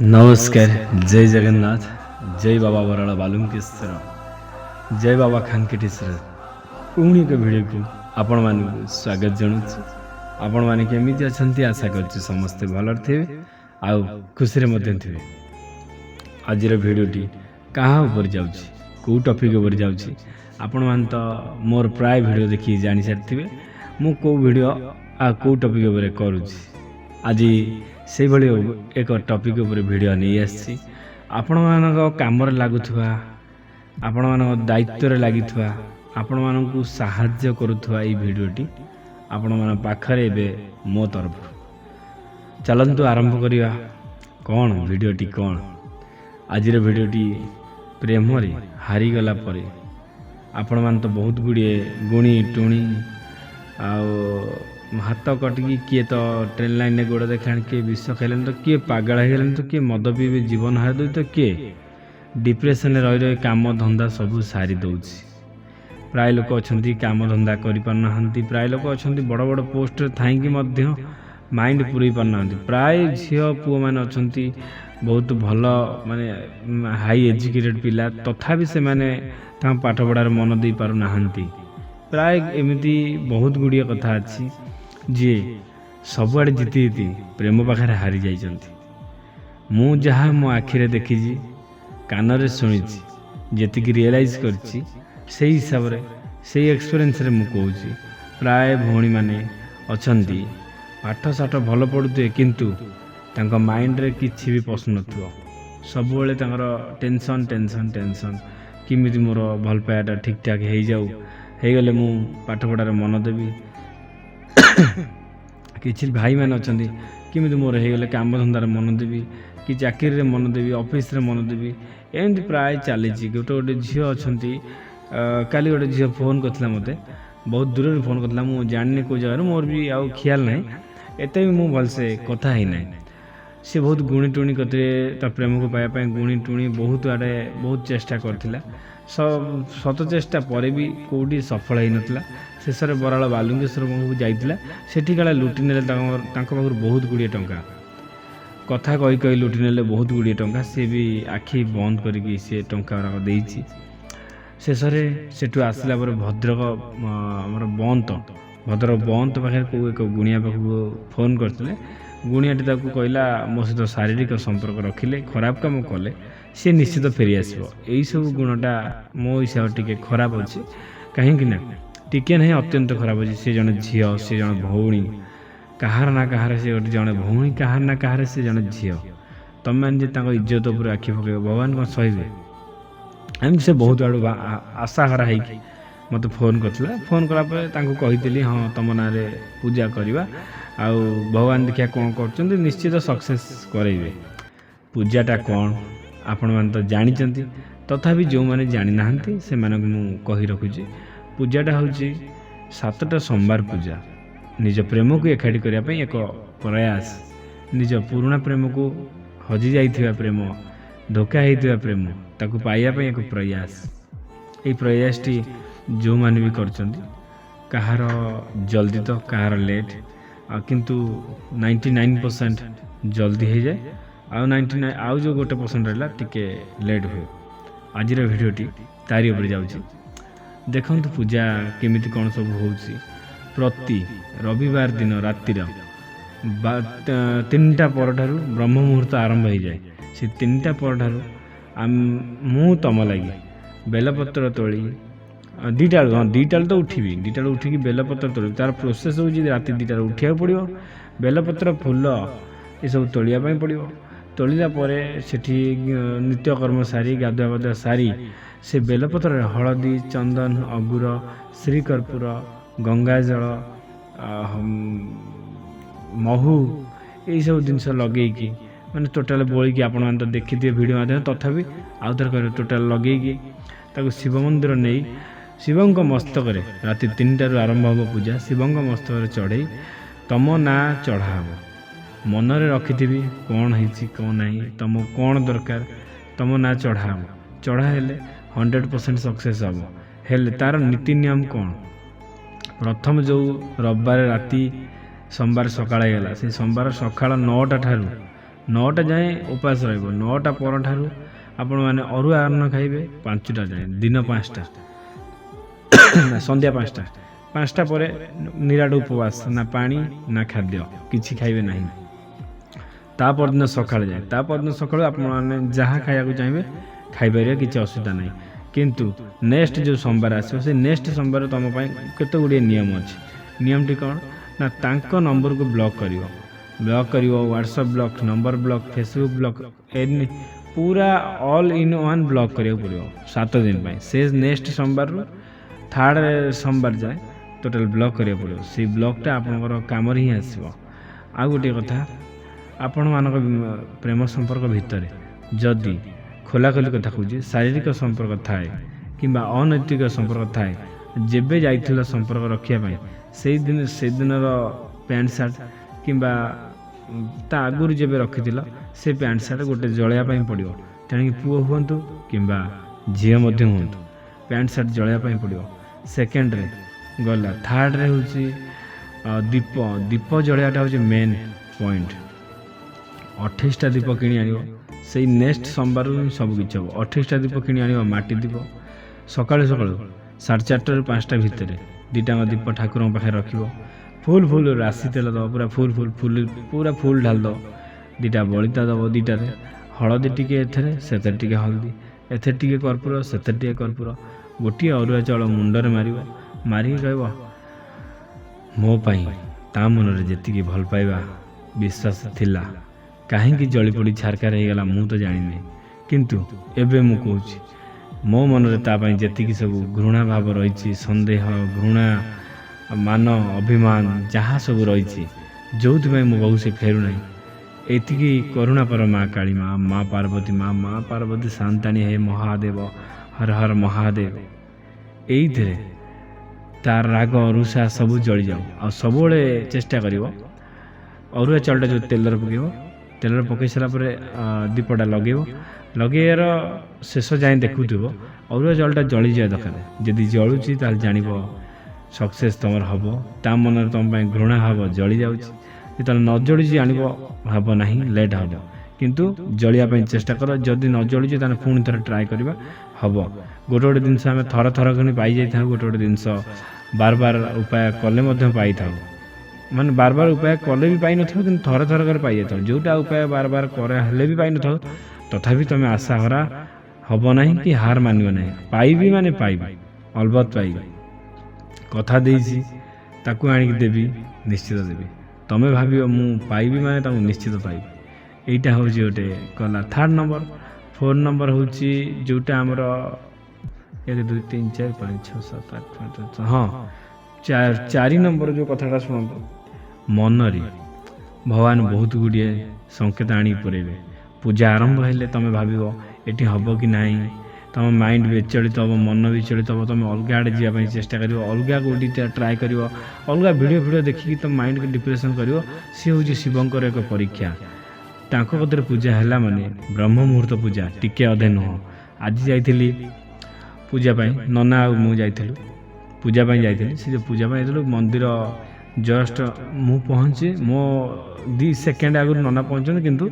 नमस्कार जय जगन्नाथ जय बाबा वराला बालुंकेश्वर जय बाबा खानकेटेश्वर पुणी एक भिडियो को आपण मानक स्वागत जनाऊँ। आपण माने केमिति अछंती आशा करछु समस्ते भलर थिबे आउ खुशी रे थिबे। आज भिडियोटी कहाँ ऊपर जाउछि को टॉपिक ऊपर जाउछि आपण मान तो मोर प्राय भिडियो देखि जानि सारथिबे मु को भिडियो आ को टॉपिक ऊपर करूछि। आज से भली एक टॉपिक ऊपर वीडियो नहीं आसी आपण मानक काम लगुवा आपण मानक दायित्व लगिथुआ आपण मानक साहाय्य करुथुआ ई वीडियोटी आपण मान पाखरे एबे मो तरफ चलंतु आरंभ करिया। कौन वीडियोटी कौन आज वीडियोटी प्रेम रे हारी गला परे आपण मान तो बहुत गुड़िए गुणी टुणी हाथ कटिकी किए तो ट्रेन लाइन में गोड़ देखा किए विष खाइले तो किए पागल हो तो किए मद पी जीवन हार दे तो किए डिप्रेशन रही रही काम धंदा सब सारी दौची। प्राय लोक अच्छा काम धंदा कर प्राय लोक अच्छा बड़ बड़ पोस्ट थी माइंड पूरे पारना प्राय झी पुओ मैंने अच्छा बहुत भल माने हाई एजुकेटेड पिला तथापि से माने पाठ पढ़ार मन दे पारना प्राय एमती बहुत गुड़िया कथा अच्छी जी सबुआड़े जीति जीति प्रेम पाखे हारी जाइछन्ति। मु जहाँ मो आखिरे देखी कान शुणी जी रियलाइज करछि से हिसाब रे से एक्सपीरियंस रे मु कहूछि प्राय भौणी माने अछन्ति पाठ साठ भल पढ़ुथे किंतु तांको माइंड रे किछि भी पसंद नथिबो सबुबेले तांकर टेंशन टेंशन टेंशन किमिति मोर भल पायाटा ठीक ठाक हो जाऊ हो गले मु पाठ पढ़ार मन देवी किछि भाई मैंने अच्छा किमिति मोर हो गले काम धंदार मन देवी कि चाकरी रे मन देवी ऑफिस रे मन देवी एमती प्राय चली गोटे गोटे झील अच्छा काली गोटे झील फोन करता मते बहुत दूर फोन करता मुझे जानी कौ जगह मोर भी आउ ख्याल ना एत भी मुझे भलसे कथा ही ना सी बहुत गुणी टुणी करते प्रेम को पाइबा गुणी टुणी बहुत आड़े बहुत चेष्टा करथिला सब शत चेष्टा पर भी कौटी सफल हो नाला शेष में बराल बालुंकेश्वर जाइला सेठी काले लुटि ने पाखर बहुत गुड़िए टंका कथा कही कही लुटि ने बहुत गुड़िए टंका सी भी आखि बंद करके सी टंका देछि। शेष में सेठू आसला भद्रक आमर भद्रक बंत पाखे को एक गुणिया पाख फोन करते गुणियाटी ताकू कहला मो सहित शारीरिक संपर्क रखिले खराब काम कले सी निश्चित फेरी आसो यही सब गुणटा मो हिसाब टे खराब अच्छे कहीं टिके ना अत्यंत खराब अच्छे सी जन झी सी जन भौणी कहार ना कहार से जड़े भौणी कहार ना कहार से जन झी तुम मैंने इज्जत उपर आखि पकड़ भगवान कौन सहे एम से बहुत आड़ आशा हरा है मत फोन करता फोन कलापर कही हाँ तुम ना पूजा करवा आउ भगवान देखिया कौन कर निश्चित सक्सेस करेंगे पूजाटा कौन आपण मैंने तो जानी तथापि जो मैंने जानी ना से कही रखुची पूजाटा हूँ 7टा सोमवार पूजा निज प्रेम को एकाठी करने एक प्रयास निज पुराणा प्रेम को हजि जाइथिबा प्रेम धोखा होइथिबा प्रेम ताकू पाइबा एक प्रयास ये प्रयासटी जो मैंने भी करछन्ति कहार जल्दी तो कहार लेट किंतु 99% जल्दी हो जाए आउ 99 आउ जो 1% रहा टिके लेट हुए। आज भिडियोटी तारी उपर जाउछि देखु पूजा केमिति कौन सब होउछि प्रति रविवार दिन रातिर 3टा पर ठारू ब्रह्म मुहूर्त आरंभ हो जाए से 3टा पर ठारू मु तम लगी बेलपत्र तोली दीटा तो उठिबी दीटा उठिकी बेलपत्र तोली तार प्रोसेस हो राति 2टार उठिया पड़ो बेलपत्र फूल ये सब तोलिया पड़ो तोलिला परे सेठी नित्यकर्म सारी गाधुआ पाधुआ सारी से बेलपत्र हलदी चंदन अगुर श्रीकर्पूर गंगाजल महू यही सब जिनस लगेगी मैंने टोटाल बोलिकी आपण मैंने तो देखी थे वीडियो माध्यम तथापि आउ थे कह टोटाल लगेगी ताको शिव मंदिर नहीं शिवों मस्तक राति 3टारू आरंभ हो पूजा शिवों मस्तक चढ़ई तम ना चढ़ाव मनरे रखी कौन है कौन नहीं तुम कौन दरकार तुम ना चढ़ाव चढ़ाइले 100% सक्सेस हम हेले तार नीति नियम कौन प्रथम जो रविवार राति सोमवार सकाळ गला से सोमवार सकाळ 9टा ठारू 9ଟା ଯାଏଁ ଉପାସ ରହିବ। 9ଟା ପରଠାରୁ ଆପଣମାନେ ଅରୁଆ ଅନ୍ନ ଖାଇବେ 5ଟା ଯାଏଁ, ଦିନ 5ଟା ନା ସନ୍ଧ୍ୟା 5ଟା ପରେ ନିରାଟ ଉପବାସ, ନା ପାଣି ନା ଖାଦ୍ୟ କିଛି ଖାଇବେ ନାହିଁ। ତା ପରଦିନ ସକାଳେ ଯାଏ, ତା ପରଦିନ ସକାଳୁ ଆପଣମାନେ ଯାହା ଖାଇବାକୁ ଚାହିଁବେ ଖାଇପାରିବେ, କିଛି ଅସୁବିଧା ନାହିଁ। କିନ୍ତୁ ନେକ୍ସଟ ଯେଉଁ ସୋମବାର ଆସିବ, ସେ ନେକ୍ସଟ ସୋମବାର ତୁମ ପାଇଁ କେତେ ଗୁଡ଼ିଏ ନିୟମ ଅଛି। ନିୟମଟି କ'ଣ ନା ତାଙ୍କ ନମ୍ବରକୁ ବ୍ଲକ୍ କରିବ, WhatsApp block, number block, Facebook block, ପୁରା ଅଲ୍ ଇନ୍ ୱାନ୍ ବ୍ଲକ୍ କରିବାକୁ ପଡ଼ିବ 7 ଦିନ ପାଇଁ। ସେ ନେକ୍ସଟ ସୋମବାରରୁ 3rd ସୋମବାର ଯାଏ ଟୋଟାଲ୍ ବ୍ଲକ୍ କରିବାକୁ ପଡ଼ିବ। ସେଇ ବ୍ଲକ୍ଟା ଆପଣଙ୍କର କାମରେ ହିଁ ଆସିବ। ଆଉ ଗୋଟିଏ କଥା, ଆପଣମାନଙ୍କ ପ୍ରେମ ସମ୍ପର୍କ ଭିତରେ ଯଦି ଖୋଲାଖୋଲି କଥା କହୁଛି, ଶାରୀରିକ ସମ୍ପର୍କ ଥାଏ କିମ୍ବା ଅନୈତିକ ସମ୍ପର୍କ ଥାଏ, ଯେବେ ଯାଇଥିଲ ସମ୍ପର୍କ ରଖିବା ପାଇଁ ସେଦିନର ପ୍ୟାଣ୍ଟ ସାର୍ଟ କିମ୍ବା ତା ଆଗରୁ ଯେବେ ରଖିଥିଲ ସେ ପ୍ୟାଣ୍ଟ ସାର୍ଟ ଗୋଟେ ଜଳାଇବା ପାଇଁ ପଡ଼ିବ। ତେଣିକି ପୁଅ ହୁଅନ୍ତୁ କିମ୍ବା ଝିଅ ମଧ୍ୟ ହୁଅନ୍ତୁ, ପ୍ୟାଣ୍ଟ ସାର୍ଟ ଜଳାଇବା ପାଇଁ ପଡ଼ିବ। ସେକେଣ୍ଡରେ ଗଲା, 3rdରେ ହେଉଛି ଦୀପ ଜଳାଇବାଟା ହେଉଛି ମେନ୍ ପଏଣ୍ଟ। 28ଟା ଦୀପ କିଣି ଆଣିବ, ସେଇ ନେକ୍ସଟ ସୋମବାରରୁ ହିଁ ସବୁ କିଛି ହେବ। 28ଟା ଦୀପ କିଣି ଆଣିବ, ମାଟି ଦୀପ। ସକାଳୁ 4:30ରୁ 5ଟା ଭିତରେ 2ଟାଙ୍କ ଦୀପ ଠାକୁରଙ୍କ ପାଖରେ ରଖିବ। ଫୁଲ୍ ରାଶି ତେଲ ଦେବ, ପୁରା ଫୁଲ୍ ଢାଲି ଦେବ। 2ଟା ବଳିତା ଦେବ, 2ଟାରେ ହଳଦୀ ଟିକେ, ସେଥିରେ ଟିକେ ହଳଦୀ, ଏଥିରେ ଟିକେ କର୍ପୂର, ସେଥିରେ ଟିକେ କର୍ପୂର। ଗୋଟିଏ ଅରୁଆ ଚାଉଳ ମୁଣ୍ଡରେ ମାରିକି କହିବ, ମୋ ପାଇଁ ତା ମନରେ ଯେତିକି ଭଲ ପାଇବା ବିଶ୍ୱାସ ଥିଲା, କାହିଁକି ଜଳିପୋଡ଼ି ଛାରକାର ହେଇଗଲା ମୁଁ ତ ଜାଣିନି, କିନ୍ତୁ ଏବେ ମୁଁ କହୁଛି, ମୋ ମନରେ ତା ପାଇଁ ଯେତିକି ସବୁ ଘୃଣା ଭାବ ରହିଛି, ସନ୍ଦେହ, ଘୃଣା, ମାନ, ଅଭିମାନ ଯାହା ସବୁ ରହିଛି, ଯେଉଁଥିପାଇଁ ମୋ ବୋହୂ ସେ ଫେରୁନାହିଁ, ଏତିକି କରୁଣା ପର ମା କାଳୀ ମା, ମା ପାର୍ବତୀ ସାନ୍ତାଣୀ ହେ ମହାଦେବ, ହର ହର ମହାଦେବ। ଏଇଥିରେ ତାର ରାଗ ରୁଷା ସବୁ ଜଳିଯାଉ। ଆଉ ସବୁବେଳେ ଚେଷ୍ଟା କରିବ, ଅରୁଆ ଚାଉଳଟା ଯେଉଁ ତେଲରେ ପକାଇ ସାରିଲା ପରେ ଦୀପଟା ଲଗେଇବାର ଶେଷ ଯାଏଁ ଦେଖୁଥିବ, ଅରୁଆ ଚାଉଳଟା ଜଳିଯିବା ଦରକାର। ଯଦି ଜଳୁଛି ତାହେଲେ ଜାଣିବ ସକ୍ସେସ୍ ତୁମର ହେବ। ତା ମନରେ ତୁମ ପାଇଁ ଘୃଣା ହେବ, ଜଳିଯାଉଛି। ଯେତେବେଳେ ନ ଜଳୁଛି ଜାଣିବ ହେବ ନାହିଁ, ଲେଟ୍ ହେବ। କିନ୍ତୁ ଜଳିବା ପାଇଁ ଚେଷ୍ଟା କର। ଯଦି ନ ଜଳୁଛି ତାହେଲେ ପୁଣି ଥରେ ଟ୍ରାଏ କରିବା, ହେବ। ଗୋଟେ ଜିନିଷ ଆମେ ଥର ପାଇଯାଇଥାଉ, ଗୋଟେ ଜିନିଷ ବାର ଉପାୟ କଲେ ମଧ୍ୟ ପାଇଥାଉ। ମାନେ ବାର ଉପାୟ କଲେ ବି ପାଇନଥାଉ, କିନ୍ତୁ ଥରେ ପାଇଯାଇଥାଉ। ଯେଉଁଟା ଉପାୟ ବାର କରା ହେଲେ ବି ପାଇନଥାଉ, ତଥାପି ତୁମେ ଆଶା ହରା ହେବ ନାହିଁ କି ହାର ମାନିବ ନାହିଁ। ପାଇବି ମାନେ ପାଇବି, ଅଲବତ ପାଇବି। କଥା ଦେଇଛି, ତାକୁ ଆଣିକି ଦେବି, ନିଶ୍ଚିତ ଦେବି। ତୁମେ ଭାବିବ ମୁଁ ପାଇବି ମାନେ ତାକୁ ନିଶ୍ଚିତ ପାଇବି। ଏଇଟା ହେଉଛି ଗୋଟେ ଗଲା 3rd ନମ୍ବର। 4th ନମ୍ବର ହେଉଛି ଯେଉଁଟା ଆମର 1 2 3 4 5 6 7 8 9 ହଁ 4 ନମ୍ବର ଯେଉଁ କଥାଟା ଶୁଣନ୍ତୁ। ମନରେ ଭଗବାନ ବହୁତ ଗୁଡ଼ିଏ ସଂକେତ ଆଣିକି ପୁରେଇବେ। ପୂଜା ଆରମ୍ଭ ହେଲେ ତୁମେ ଭାବିବ ଏଠି ହେବ କି ନାହିଁ, ତୁମ ମାଇଣ୍ଡ ବିଚଳିତ ହେବ, ମନ ବିଚଳିତ ହେବ। ତୁମେ ଅଲଗା ଆଡ଼େ ଯିବା ପାଇଁ ଚେଷ୍ଟା କରିବ, ଅଲଗା କେଉଁଠି ଟ୍ରାଏ କରିବ, ଅଲଗା ଭିଡ଼ିଓ ଦେଖିକି ତୁମ ମାଇଣ୍ଡକୁ ଡିପ୍ରେସନ୍ କରିବ। ସିଏ ହେଉଛି ଶିବଙ୍କର ଏକ ପରୀକ୍ଷା। ତାଙ୍କ କତିରେ ପୂଜା ହେଲା ମାନେ ବ୍ରହ୍ମ ମୁହୂର୍ତ୍ତ ପୂଜା, ଟିକେ ଅଧେ ନୁହଁ। ଆଜି ଯାଇଥିଲି ପୂଜା ପାଇଁ, ନନା ଆଉ ମୁଁ ଯାଇଥିଲୁ ପୂଜା ପାଇଁ ଯାଇଥିଲି। ସେ ଯେଉଁ ପୂଜା ପାଇଁ ଯାଇଥିଲୁ, ମନ୍ଦିର ଜଷ୍ଟ ମୁଁ ପହଞ୍ଚି ମୋ 2 ସେକେଣ୍ଡ ଆଗରୁ ନନା ପହଞ୍ଚନ୍ତି, କିନ୍ତୁ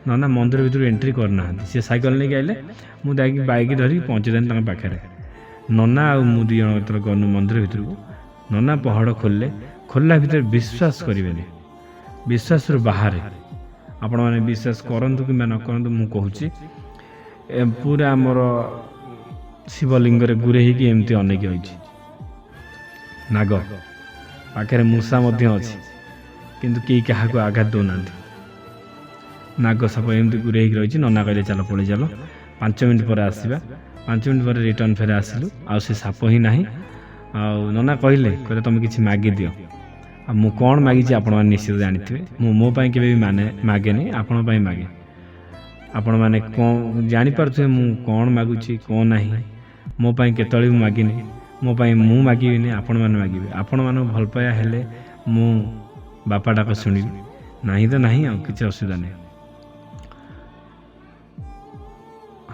ନନା ମନ୍ଦିର ଭିତରୁ ଏଣ୍ଟ୍ରି କରିନାହାନ୍ତି। ସେ ସାଇକେଲ ନେଇକି ଆସିଲେ, ମୁଁ ଯାଇକି ବାଇକ୍ ଧରିକି ପହଞ୍ଚିଦେଲି ତାଙ୍କ ପାଖରେ। ନନା ଆଉ ମୁଁ 2 ଜଣ ଯେତେବେଳେ ଗଲୁ ମନ୍ଦିର ଭିତରକୁ, ନନା ପହଡ଼ ଖୋଲିଲା ଭିତରେ ବିଶ୍ୱାସ କରିବେନି, ବିଶ୍ୱାସରୁ ବାହାରେ। ଆପଣମାନେ ବିଶ୍ୱାସ କରନ୍ତୁ କିମ୍ବା ନ କରନ୍ତୁ, ମୁଁ କହୁଛି ପୁରା ଆମର ଶିବଲିଙ୍ଗରେ ଗୁରେଇ ହେଇକି ଏମିତି ଅନେଇକି ରହିଛି। ନାଗ ପାଖରେ ମୂଷା ମଧ୍ୟ ଅଛି, କିନ୍ତୁ କେହି କାହାକୁ ଆଘାତ ଦେଉନାହାନ୍ତି। ନାଗ ସାପ ଏମିତି ଗୁରେଇ ହେଇକି ରହିଛି। ନନା କହିଲେ ଚାଲ ପଳେଇ ଚାଲ, 5 ମିନିଟ୍ ପରେ ଆସିବା। 5 ମିନିଟ୍ ପରେ ରିଟର୍ନ ଫେରେ ଆସିଲୁ, ଆଉ ସେ ସାପ ହିଁ ନାହିଁ। ଆଉ ନନା କହିଲେ ତୁମେ କିଛି ମାଗିଦିଅ। ଆଉ ମୁଁ କ'ଣ ମାଗିଛି ଆପଣମାନେ ନିଶ୍ଚିତ ଜାଣିଥିବେ। ମୁଁ ମୋ ପାଇଁ କେବେ ବି ମାଗେନି, ଆପଣଙ୍କ ପାଇଁ ମାଗେ। ଆପଣମାନେ କ'ଣ ଜାଣିପାରୁଥିବେ ମୁଁ କ'ଣ ମାଗୁଛି କ'ଣ ନାହିଁ। ମୋ ପାଇଁ କେତେବେଳେ ବି ମାଗିନି, ମୋ ପାଇଁ ମୁଁ ମାଗିବିନି, ଆପଣମାନେ ମାଗିବେ। ଆପଣମାନଙ୍କୁ ଭଲ ପାଇବା ହେଲେ ମୁଁ ବାପା ଡାକ ଶୁଣିବି, ନାହିଁ ତ ନାହିଁ, ଆଉ କିଛି ଅସୁବିଧା ନାହିଁ।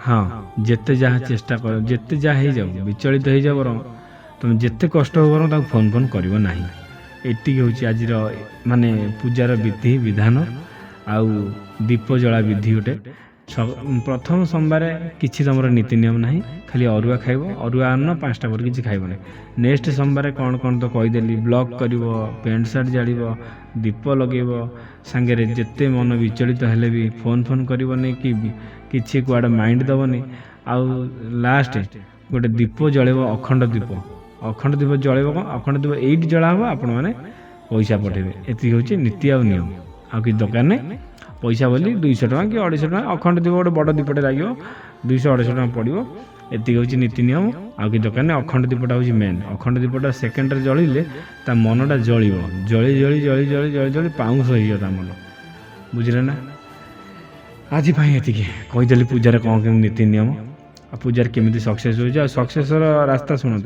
ହଁ, ଯେତେ ଯାହା ଚେଷ୍ଟା କର, ଯେତେ ଯାହା ହେଇଯାଉ, ବିଚଳିତ ହେଇଯାଉ ବରଂ, ତୁମେ ଯେତେ କଷ୍ଟ ହଉ ବରଂ ତାକୁ ଫୋନ୍ କରିବ ନାହିଁ। ଏତିକି ହେଉଛି ଆଜିର ମାନେ ପୂଜାର ବିଧି ବିଧାନ। आउ दीप जला विधि गोटे प्रथम सोमवार किसी तुम नीति नियम ना खाली अरुआ खाइब अरुआ अन्न 5टा पर किसी खाइब ना नेक्स्ट सोमवार कौन कौन तो कहीदेली ब्लॉक कर पेंट सार्ट जाड़ दीप लगेब सांगे जिते मन विचलित हेले भी फोन फोन करनी कि कुआडे माइंड दबनी आउ लास्ट गोटे दीप जलेब अखंड दीप जलेब कौन अखंड दीप 8 जला हम आपण मैंने पैसा पठेबे एति होची नीति आ नियम आ कि दरकार नहीं पैसा बोली 200 टका कि 250 टका अखंड दीप गोटे बड़ दीपटे लगे 200 250 टका पड़ो एति होची नीति नियम आ कि दरकार नहीं अखंड दीपटा होची मेन अखंड दीपटा सेकेंड रे जलिले ता मनटा जलिबो जली जली जली जली जली जली पाउंस होइयो ता मन बुझले ना आज भाई एति कहीदेली पूजार कौन केम नीति नियम आ पूजार केमिति सक्सेस हो सक्सेस रास्ता शुणु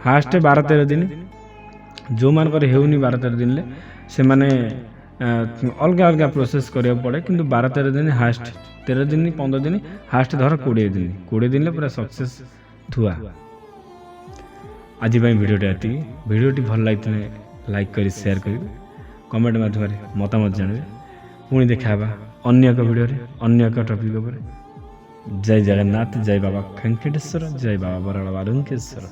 फास्ट 12-13 दिन जो मानकर हेउनी 12-13 दिन से माने अलग अलग प्रोसेस करिया पड़े किंतु 12-13 दिन हास्ट 13 दिन 15 दिन हास्ट धर 20 दिन पूरा सक्सेस थुआ आज भिडियोटी भिडियोटी भल लगी लाइक कर शेयर कर कमेंट माध्यम मतामत जानवे पुणी देखा अन्य एक वीडियो अन्य एक टॉपिक पर जय जगन्नाथ जय बाबा खंकेटेश्वर जय बाबा बराड़ बालुंकेश्वर।